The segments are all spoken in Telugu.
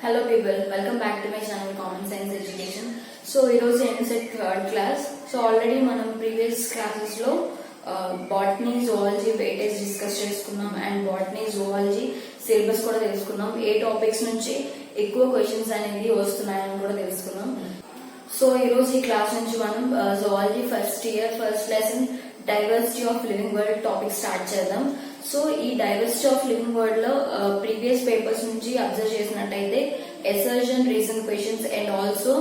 Hello people, welcome back to my channel Common Sense Education. So ఈరోజు MSET third class. So already మనం ప్రీవియస్ క్లాసెస్ లో బాటనీ జువాలజీ వెయిటేజ్ డిస్కస్ చేసుకున్నాం అండ్ బాటనీ జువాలజీ సిలబస్ కూడా తెలుసుకున్నాం. ఏ టాపిక్స్ నుంచి ఎక్కువ క్వశ్చన్స్ అనేది వస్తున్నాయని కూడా తెలుసుకున్నాం. సో ఈరోజు ఈ క్లాస్ నుంచి మనం zoology first year first lesson diversity of living world topic start చేద్దాం. సో ఈ డైవర్సిటీ ఆఫ్ లివింగ్ వరల్డ్ లో ప్రీవియస్ పేపర్స్ నుంచి అబ్జర్వ్ చేసినట్టయితే assertion reason questions and also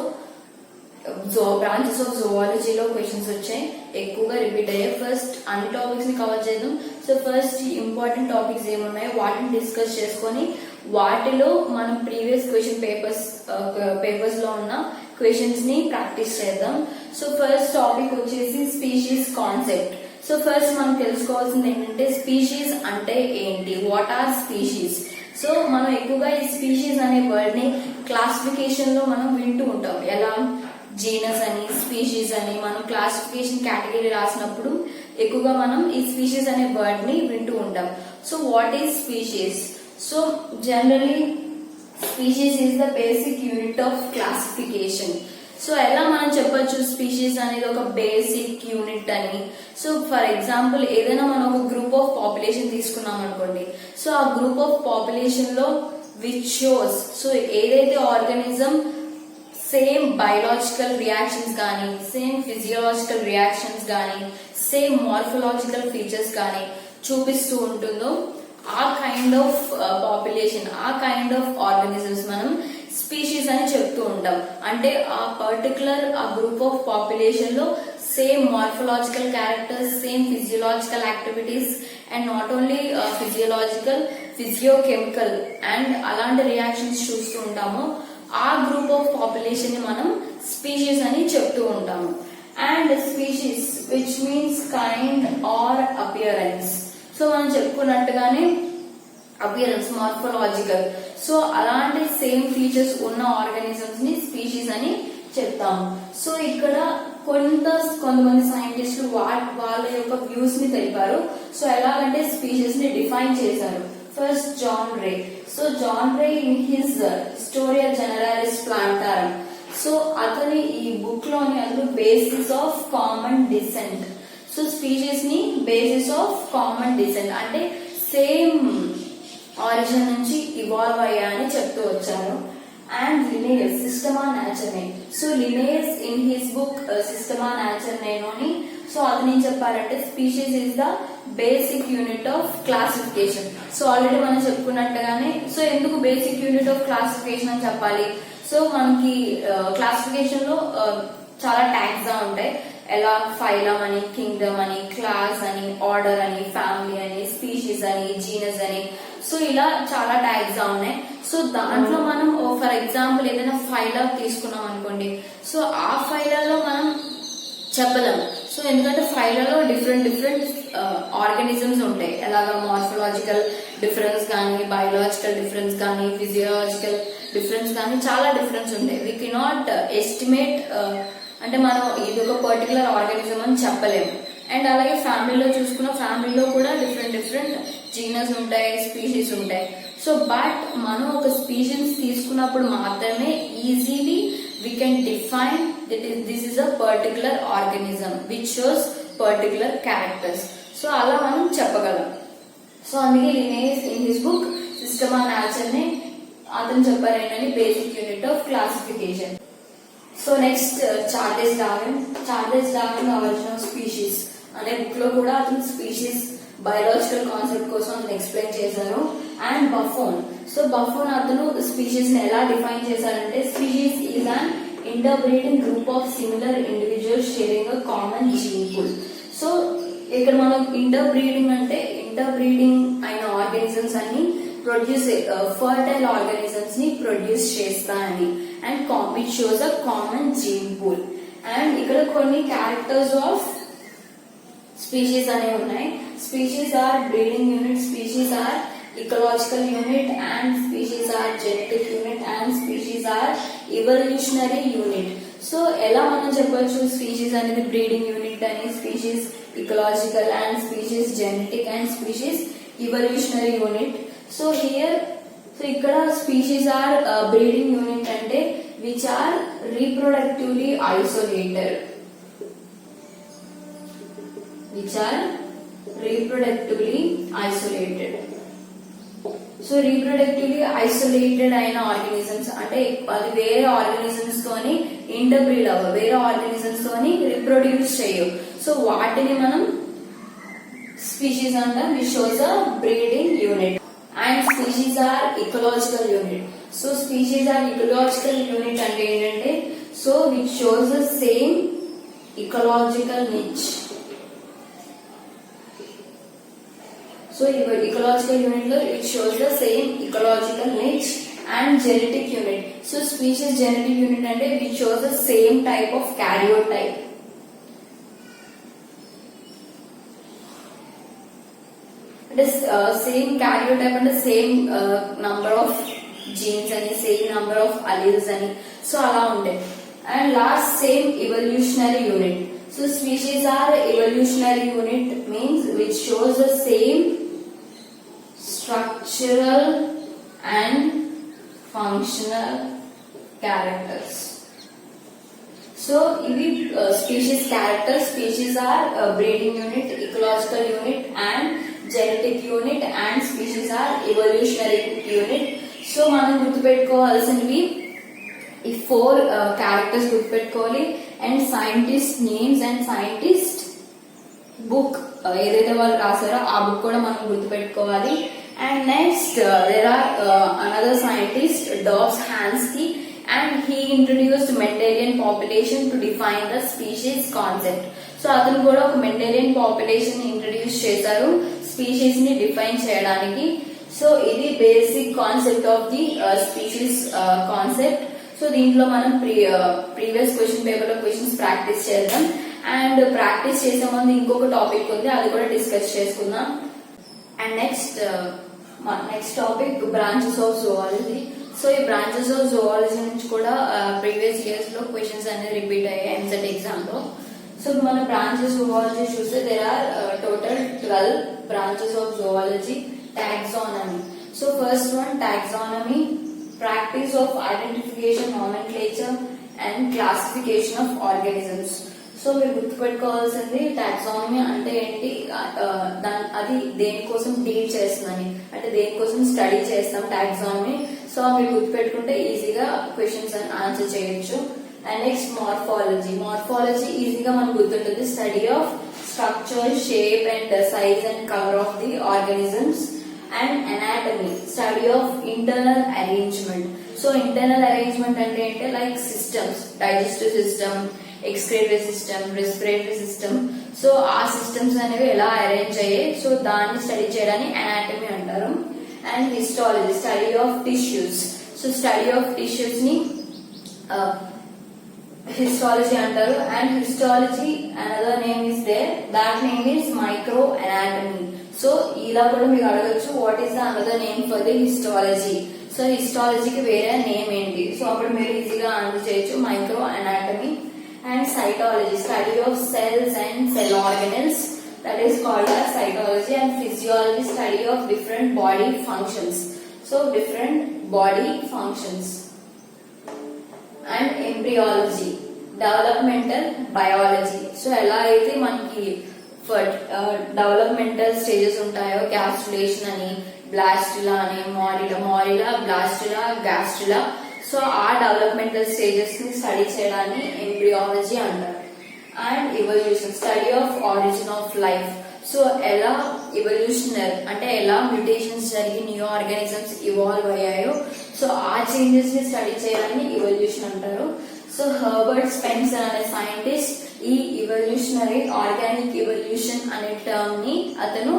branches of జువాలజీలో క్వశ్చన్స్ వచ్చాయి, ఎక్కువగా రిపీట్ అయ్యాయి. ఫస్ట్ అన్ని టాపిక్స్ ని కవర్ చేద్దాం. సో ఫస్ట్ ఇంపార్టెంట్ టాపిక్స్ ఏమున్నాయో వాటిని డిస్కస్ చేసుకొని వాటిలో మనం ప్రీవియస్ క్వశ్చన్ పేపర్స్ లో ఉన్న క్వశ్చన్స్ ని ప్రాక్టీస్ చేద్దాం. సో ఫస్ట్ టాపిక్ వచ్చేసి స్పీషీస్ కాన్సెప్ట్. సో ఫస్ట్ మనం తెలుసుకోవాల్సింది ఏంటంటే స్పీషీస్ అంటే ఏంటి, వాట్ ఆర్ స్పీషీస్. సో మనం ఎక్కువగా ఈ స్పీషీస్ అనే వర్డ్ ని క్లాసిఫికేషన్ లో మనం వింటూ ఉంటాం. ఎలా జీనస్ అని స్పీషీస్ అని మనం క్లాసిఫికేషన్ కేటగిరీ రాసినప్పుడు ఎక్కువగా మనం ఈ స్పీషీస్ అనే వర్డ్ ని వింటూ ఉంటాం. So what is species? So generally species is the basic unit of classification. So ఎలా మనం చెప్పొచ్చు స్పీషీస్ అనేది ఒక బేసిక్ యూనిట్ అని? సో ఫర్ ఎగ్జాంపుల్ ఏదైనా మనం ఒక గ్రూప్ ఆఫ్ పాపులేషన్ తీసుకున్నాం అనుకోండి. సో ఆ గ్రూప్ ఆఫ్ పాపులేషన్ లో విచ్ షోస్, సో ఏదైతే ఆర్గానిజం సేమ్ బయలాజికల్ రియాక్షన్స్ కానీ సేమ్ ఫిజియోలాజికల్ రియాక్షన్స్ కానీ సేమ్ మార్ఫలాజికల్ ఫీచర్స్ కానీ చూపిస్తూ ఉంటుందో ఆ కైండ్ ఆఫ్ పాపులేషన్, ఆ కైండ్ ఆఫ్ ఆర్గానిజమ్స్ మనం స్పీషీస్ అని చెప్తూ ఉంటాం. అంటే ఆ పర్టికులర్ ఆ గ్రూప్ ఆఫ్ పాపులేషన్ లో same morphological characters, same physiological activities and not only physiological, physiochemical and అలాంటి రియాక్షన్స్ చూస్తూ ఉంటాము. ఆ గ్రూప్ ఆఫ్ పాపులేషన్ ని మనం స్పీషీస్ అని చెప్తూ ఉంటాము. And species which means kind or appearance. So మనం చెప్పుకున్నట్టుగానే అపియరెన్స్ మార్ఫలాజికల్, సో అలాంటి సేమ్ ఫీచర్స్ ఉన్న ఆర్గానిజమ్స్ ని స్పీషీస్ అని చెప్తాము. సో ఇక్కడ కొంతమంది సైంటిస్టులు వాళ్ళ యొక్క వ్యూస్ ని తెలిపారు. సో ఎలాగంటే స్పీషీస్ ని డిఫైన్ చేశారు. First John Ray. So John Ray in his Historia Generalis Plantarum, so అతని ఈ బుక్ లోని అందులో basis of common descent. So species ని బేసిస్ ఆఫ్ కామన్ డిసెంట్ అంటే సేమ్ ఆరిజిన్ నుంచి ఇవాల్వ్ అయ్యాయని చెప్తూ వచ్చారు. And Linnaeus Systema Naturae. So Linnaeus in his book Systema నాచురనేలోని సో అతను ఏం చెప్పారంటే species is the basic unit of classification. So already మనం చెప్పుకున్నట్టుగానే సో ఎందుకు బేసిక్ యూనిట్ ఆఫ్ క్లాసిఫికేషన్ అని చెప్పాలి? సో మనకి క్లాసిఫికేషన్ లో చాలా ట్యాగ్స్ ఉంటాయి. ఎలా ఫైలం అని, కింగ్డమ్ అని, క్లాస్ అని, ఆర్డర్ అని, ఫ్యామిలీ అని, స్పీషీస్ అని, జీనస్ అని, సో ఇలా చాలా ట్యాగ్స్ ఉన్నాయి. సో దాంట్లో మనం ఫర్ ఎగ్జాంపుల్ ఏదైనా ఫైలా తీసుకున్నాం అనుకోండి. సో ఆ ఫైలాలో మనం చెప్పలేం. సో ఎందుకంటే ఫైలాలో డిఫరెంట్ ఆర్గానిజమ్స్ ఉంటాయి. ఎలాగా మార్ఫలాజికల్ డిఫరెన్స్ కానీ, బయోలాజికల్ డిఫరెన్స్ కానీ, ఫిజియోలాజికల్ డిఫరెన్స్ కానీ చాలా డిఫరెన్స్ ఉంటాయి. వీ కెనాట్ ఎస్టిమేట్ అంటే మనం ఇది ఒక పర్టికులర్ ఆర్గానిజం అని చెప్పలేము. అండ్ అలాగే ఫ్యామిలీలో చూసుకున్న ఫ్యామిలీలో కూడా డిఫరెంట్ జీనస్ ఉంటాయి, స్పీషీస్ ఉంటాయి. సో బట్ మనం ఒక స్పీషీస్ తీసుకున్నప్పుడు మాత్రమే easily we can define this is a particular organism which shows particular characters. So అలా మనం చెప్పగలం. సో అందుకే లినేయస్ ఇన్ హిస్ బుక్ సిస్టమా నాచురనే అతను చెప్పారు ఏంటంటే basic unit of classification. So next Charles Darwin origin of species అనే బుక్ లో కూడా అతను స్పీషీస్ బయోలాజికల్ కాన్సెప్ట్ కోసం అతను ఎక్స్ప్లెయిన్ చేశారు. And Buffon. సో బఫోన్ అతను స్పీషీస్ ని ఎలా డిఫైన్ చేశారంటే species is an interbreeding group of similar individuals sharing a common gene pool. So ఇక్కడ మనం ఇంటర్బ్రీడింగ్ అంటే ఇంటర్బ్రీడింగ్ అయిన ఆర్గానిజమ్స్ అన్ని ప్రొడ్యూస్ ఫర్టైల్ ఆర్గానిజమ్స్ ని ప్రొడ్యూస్ చేస్తాయని and which shows a common gene pool. And ఇక్కడ కొన్ని క్యారెక్టర్స్ ఆఫ్ స్పీషీస్ అనేవి ఉన్నాయి. Species are breeding unit, species are ecological unit and species are genetic unit and species are evolutionary unit. So ఎలా మనం చెప్పొచ్చు స్పీషీస్ అనేది బ్రీడింగ్ యూనిట్ అని, species ecological and species genetic and species evolutionary unit. So here so ఇక్కడ స్పీషీస్ ఆర్ బ్రీడింగ్ యూనిట్ అంటే which are reproductively isolated, which are reproductively isolated. So reproductively isolated అయిన ఆర్గానిజమ్స్ అంటే అది వేరే ఆర్గానిజమ్స్ తోని ఇంటర్బ్రీడ్ అవ్వవు, వేరే ఆర్గానిజమ్స్ తోని రిప్రొడ్యూస్ చేయవు. సో వాటిని మనం స్పీషీస్ అంటాం, which shows a breeding unit. And species are ecological unit. So species are ecological unit అంటే ఏంటంటే so which shows the same ecological niche. So ecological unit lo it shows the same ecological niche. And genetic unit. So species genetic unit ante which shows the same type of karyotype. It is same karyotype and the same number of genes and same number of alleles and so ala unde. And last same evolutionary unit. So species are evolutionary unit means which shows the same structural and functional characters. So ivi species characters. Species are breeding unit, ecological unit and genetic unit, and species are evolutionary unit. So మనం గుర్తుపెట్టుకోవాల్సినవి ఈ 4 characters గుర్తుపెట్టుకోవాలి. And scientist names and scientist book ఏదైతే వాళ్ళు రాసారో ఆ బుక్ కూడా మనం గుర్తుపెట్టుకోవాలి. And next there are another scientist Dobzhansky and he introduced Mendelian population to define the species concept. So అతను కూడా ఒక మెండెలియన్ పాపులేషన్ ఇంట్రడ్యూస్ చేశారు స్పీషీస్ ని డిఫైన్ చేయడానికి. సో ఇది basic concept of the species concept. So దీంట్లో మనం ప్రీవియస్ క్వశ్చన్ పేపర్ లో క్వశ్చన్స్ ప్రాక్టీస్ చేద్దాం. అండ్ ప్రాక్టీస్ చేసే ముందు ఇంకొక టాపిక్ ఉంది, అది కూడా డిస్కస్ చేసుకుందాం. And next topic branches of zoology. So ఈ బ్రాంచెస్ ఆఫ్ జువాలజీ నుంచి కూడా ప్రీవియస్ ఇయర్స్ లో క్వశ్చన్స్ అనేది రిపీట్ అయ్యాయి ఎంసెట్ ఎగ్జామ్ లో. సో మన బ్రాంచెస్ జువాలజీ చూస్తే there are total 12 branches of zoology. Taxonomy. So first one taxonomy, practice of identification, nomenclature and classification of organisms. So మీరు గుర్తుపెట్టుకోవాల్సింది టాక్సానమీ అంటే ఏంటి, అది దేనికోసం డీల్ చేస్తుందని, అంటే దేనికోసం స్టడీ చేస్తాం టాక్సానమీ. సో మీరు గుర్తుపెట్టుకుంటే ఈజీగా క్వశ్చన్స్ ఆన్సర్ చేయొచ్చు. And next morphology. మార్ఫాలజీ ఈజీగా మనకు గుర్తుంటుంది, study of structure, shape and size and colour of the organisms. And anatomy, study of internal arrangement. So internal arrangement అంటే ఏంటి, like systems, digestive system, excretory system, respiratory system. So ఆ సిస్టమ్స్ అనేవి ఎలా అరేంజ్ అయ్యాయి, సో దాన్ని స్టడీ చేయడాన్ని అనాటమీ అంటారు. And histology, study of tissues. So study of tissues ని హిస్టాలజీ అంటారు. And histology another name is there, that name is micro anatomy. So ఇలా కూడా మీరు అడగచ్చు, what is the another name for the histology. So హిస్టాలజీకి వేరే నేమ్ ఏంటి, సో అప్పుడు మీరు ఈజీగా ఆన్సర్ చేయొచ్చు, micro anatomy. And cytology, study of cells and cell organelles, that is called as cytology. And physiology, study of different body functions. So different body functions. And embryology, developmental biology. So ఎలా అయితే మనకి డెవలప్మెంటల్ స్టేజెస్ ఉంటాయో, గ్యాస్ట్రులేషన్ అని, బ్లాస్టులా అని, మారిలా, బ్లాస్టులా, గ్యాస్ట్రులా. సో ఆ డెవలప్మెంటల్ స్టేజెస్ ని స్టడీ చేయడాన్ని ఎంబ్రియాలజీ అంటారు. And evolution, study of origin of life. So ఎలా ఎవల్యూషనర్ అంటే ఎలా మ్యూటేషన్స్ జరిగి న్యూ ఆర్గానిజమ్స్ ఇవాల్వ్ అయ్యాయో, సో ఆ చేంజెస్ ని స్టడీ చేయడాన్ని ఎవల్యూషన్ అంటారు. సో హెర్బర్ట్ స్పెన్సర్ అనే సైంటిస్ట్ ఈ ఎవల్యూషనరీ ఆర్గానిక్ ఎవల్యూషన్ అనే టర్మ్ ని అతను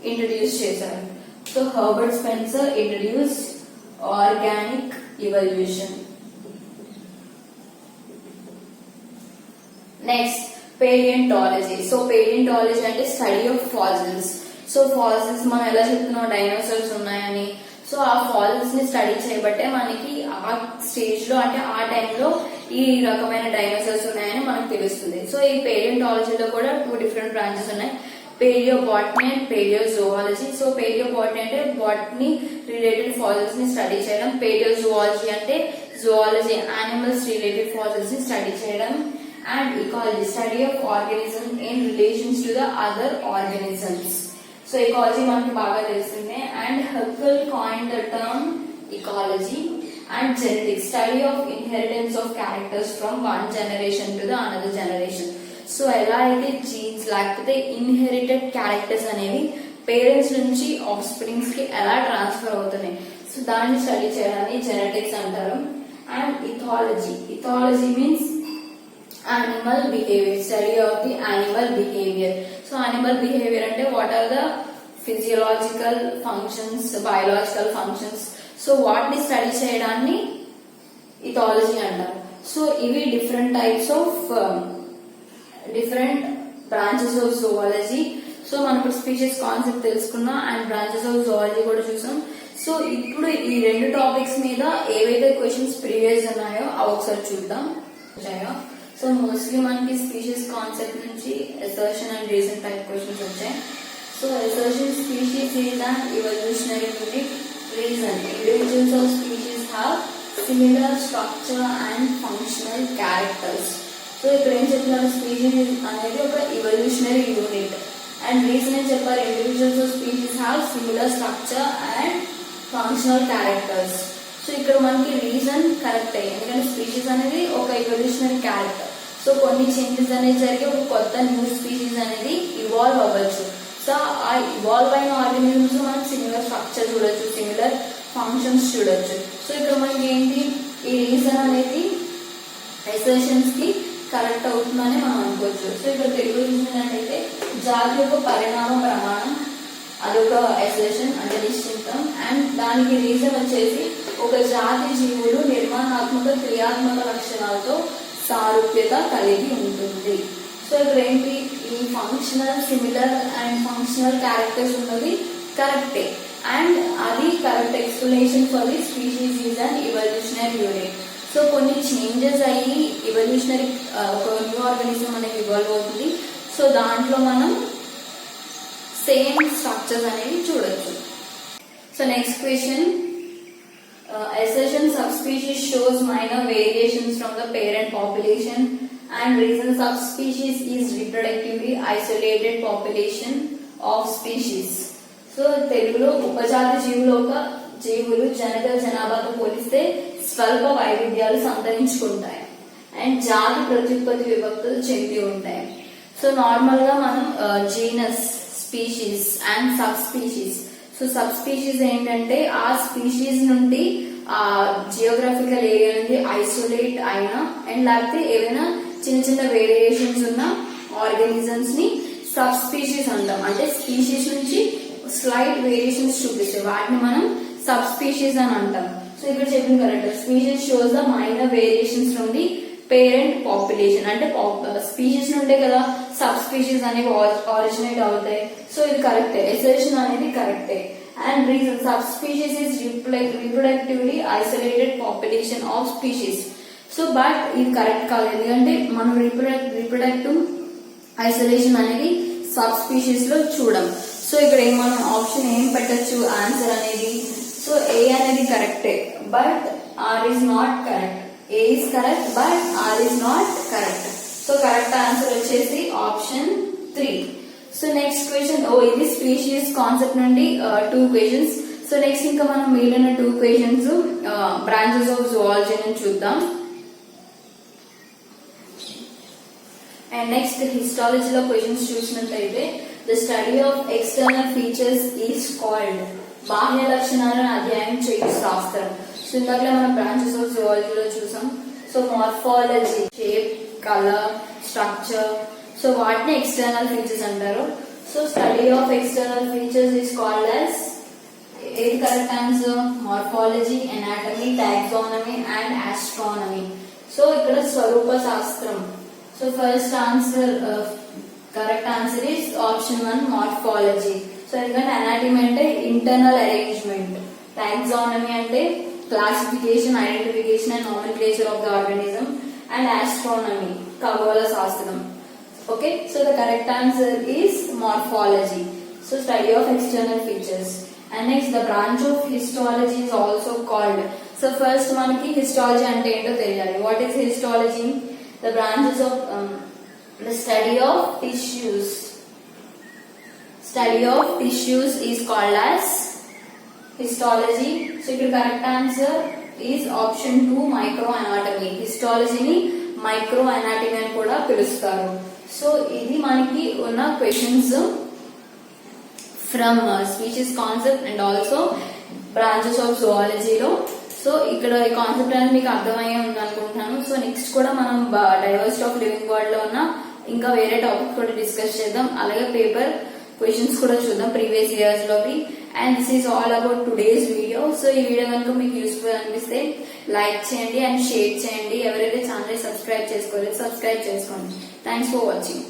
ఇంట్రడ్యూస్ చేశారు. So Herbert Spencer introduce organic evolution. Next palaeontology. So palaeontology అంటే study of fossils. So fossils మనం ఎలా చెప్తున్నాం, డైనోసార్స్ ఉన్నాయని. సో ఆ ఫాసిల్స్ ని స్టడీ చేయబట్టే మనకి ఆ స్టేజ్ లో అంటే ఆ టైంలో ఈ రకమైన డైనోసార్స్ ఉన్నాయని మనకు తెలుస్తుంది. సో ఈ పేలియంటాలజీలో కూడా 2 డిఫరెంట్ బ్రాంచెస్ ఉన్నాయి. పేలియోబాటనీ అండ్ పేలియోజువాలజీ. సో పేలియోబాటనీ అంటే బాటనీ రిలేటెడ్ ఫాసిల్స్ ని స్టడీ చేయడం, పేలియోజువాలజీ అంటే జువాలజీ యానిమల్స్ రిలేటెడ్ ఫాసిల్స్ ని స్టడీ చేయడం, and ecology study of organism in relations to the other organisms. So ecology మనకి బాగా తెలిసిందే. And Haeckel coin the term ecology. And genetics study of inheritance of characters from one generation to the another generation. So ఎలా అయితే జీన్స్ లేకపోతే ఇన్హెరిటెడ్ క్యారెక్టర్స్ అనేవి పేరెంట్స్ నుంచి ఆఫ్ స్ప్రింగ్స్ కి ఎలా ట్రాన్స్ఫర్ అవుతున్నాయి, సో దాన్ని స్టడీ చేయడాన్ని జెనెటిక్స్ అంటారు. And ethology means animal behavior, study of the animal behavior. So animal behavior అంటే what are the physiological functions, biological functions, so వాటిని స్టడీ చేయడాన్ని ఇథాలజీ అంటారు. సో ఇవి different types of different branches of zoology. So మనం ఇప్పుడు స్పీషీస్ కాన్సెప్ట్ తెలుసుకున్నాం అండ్ బ్రాంచెస్ ఆఫ్ జువాలజీ కూడా చూసాం. సో ఇప్పుడు ఈ రెండు టాపిక్స్ మీద ఏవైతే క్వశ్చన్స్ ప్రీవియస్ ఉన్నాయో అవి ఒకసారి చూద్దాం. సో మోస్ట్లీ మనకి స్పీషీస్ కాన్సెప్ట్ నుంచి assertion and reason type questions వచ్చాయి. So assertion species is an evolutionary unit. Reason individuals of species have similar structure and functional characters. So ఇక్కడ ఏం చెప్తున్నారు, స్పీషీస్ అనేది ఒక ఎవల్యూషనరీ యూనిట్. అండ్ రీజన్ ఏం చెప్పారు, individuals of species have similar structure and functional characters. So ఇక్కడ మనకి రీజన్ కరెక్ట్ అయ్యి, ఎందుకంటే స్పీషీస్ అనేది ఒక ఎవల్యూషనరీ క్యారెక్టర్. సో కొన్ని చేంజెస్ అనేది జరిగి ఒక కొత్త న్యూ స్పీషీస్ అనేది ఇవాల్వ్ అవ్వచ్చు. సో ఆ ఇవాల్వ్ అయిన ఆర్గానిజమ్స్ మనం సిమిలర్ స్ట్రక్చర్ చూడొచ్చు, సిమిలర్ ఫంక్షన్స్ చూడొచ్చు. సో ఇక్కడ మనకి ఏంటి, ఈ రీజన్ అనేది అసర్షన్స్ కి కరెక్ట్ అవుతుందని మనం అనుకోవచ్చు. సో ఇక్కడ తెలుగు చూసినట్టయితే జాతి యొక్క పరిణామ ప్రమాణం అదొక అసర్షన్ అంటే నిశ్చితం. అండ్ దానికి రీజన్ వచ్చేసి ఒక జాతి జీవులు నిర్మాణాత్మక క్రియాత్మక లక్షణాలతో సారూప్యత కలిగి ఉంటుంది. సో ఇక్కడ ఏంటి, ఈ functional similar and functional characters ఉన్నది కరెక్టే. అండ్ అది correct explanation for the species is and evolutionary unit. So కొన్ని చేంజెస్ అయ్యి ఎవల్యూషనరీ ఒక న్యూ ఆర్గానిజం అనేది ఇవాల్వ్ అవుతుంది. సో దాంట్లో మనం సేమ్ స్ట్రక్చర్స్ అనేవి చూడొచ్చు. So next question, assertion subspecies shows minor variations from the parent population and reason subspecies is reproductively isolated population of species. So తెలుగులో ఉపజాతి జీవులు జనగల జనాభాతో పోలిస్తే స్వల్ప వైవిధ్యాలు సంతరించుకుంటాయి అండ్ జాతి ప్రత్యుత్పత్తి విభక్తులు చెంది ఉంటాయి. సో నార్మల్ గా మనం genus, species and sub species. So sub species ఏంటంటే ఆ స్పీషీస్ నుండి ఆ జియోగ్రఫికల్ ఏరియా నుండి ఐసోలేట్ అయినా అండ్ లేకపోతే ఏదైనా చిన్న చిన్న వేరియేషన్స్ ఉన్న ఆర్గానిజమ్స్ ని సబ్ స్పీషీస్ అంటాం. అంటే స్పీషీస్ నుంచి స్లైట్ వేరియేషన్స్ చూపిస్తాయి, వాటిని మనం సబ్ స్పీషీస్ అని అంటాం. సో ఇక్కడ చెప్పిన correct, species shows the minor variations from the parent population. అంటే స్పీషీస్ నుండే కదా సబ్ స్పీషీస్ అనేవి ఆరిజినేట్ అవుతాయి. సో ఇది కరెక్టే, అసర్షన్ అనేది కరెక్టే. And reason subspecies is reproductively isolated population of species. So but ఇది కరెక్ట్ కాదు, ఎందుకంటే మనం రీప్రొడక్టివ్ ఐసోలేషన్ అనేది సబ్ స్పీషీస్ లో చూడం. సో ఇక్కడ మనం ఆప్షన్ ఏం పెట్టచ్చు ఆన్సర్ అనేది, సో ఏ అనేది కరెక్టే but R is not correct. A is correct but R is not correct. So correct answer వచ్చేసి ఆప్షన్ 3. సో నెక్స్ట్ క్వశ్చన్, ఇది స్పీషీస్ కాన్సెప్ట్ నుండి 2 క్వశ్చన్స్. సో నెక్స్ట్ ఇంకా మనం మిగిలిన 2 క్వశ్చన్స్ బ్రాంచెస్ ఆఫ్ జువాలజీ నుంచి చూద్దాం. అండ్ నెక్స్ట్ హిస్టాలజీలో క్వశ్చన్స్ చూసినట్లయితే the study of external features is called, బాహ్య లక్షణాలను అధ్యయనం చేయు శాస్త్రం. సో ఇందాక మనం బ్రాంచెస్ ఆఫ్ జువాలజీలో చూసాం. So morphology, shape, colour, structure, so వాటిని ఎక్స్టర్నల్ ఫీచర్స్ అంటారు. So study of external features is called as, ఏది correct answer, morphology, anatomy, taxonomy and astronomy. So ఇక్కడ స్వరూప శాస్త్రం. So first answer correct answer is option 1 morphology. So ఎందుకంటే అనాటమీ అంటే ఇంటర్నల్ అరేంజ్మెంట్, టాక్సానమీ అంటే classification, identification and nomenclature of the organism, and astronomy ఖగోళ శాస్త్రం. Okay, so the correct answer is morphology. So study of external features. And next, the branch of histology is also called. So first మనకి histology అంటే ఏంటో తెలియాలి. What is histology? The branches of the study of tissues. Study of tissues is called as histology. So the correct answer is option 2, microanatomy. Histology ని మైక్రోఅనాటమీ అని కూడా పిలుస్తారు. సో ఇది మనకి ఉన్న questions from species concept and also branches of జువాలజీలో. సో ఇక్కడ ఈ కాన్సెప్ట్ అనేది మీకు అర్థమయ్యే ఉంది అనుకుంటున్నాను. సో నెక్స్ట్ కూడా మనం డైవర్సిటీ ఆఫ్ లివింగ్ వరల్డ్ లో ఉన్న ఇంకా వేరే టాపిక్ కూడా డిస్కస్ చేద్దాం. అలాగే పేపర్ క్వశ్చన్స్ కూడా చూద్దాం ప్రీవియస్ ఇయర్స్ లోవి. And this is all about today's video. So ఈ వీడియో కనుక మీకు యూస్ఫుల్ అనిపిస్తే లైక్ చేయండి అండ్ షేర్ చేయండి. ఎవరైతే ఛానల్ సబ్స్క్రైబ్ చేసుకోలేదు సబ్స్క్రైబ్ చేసుకోండి. Thanks for watching.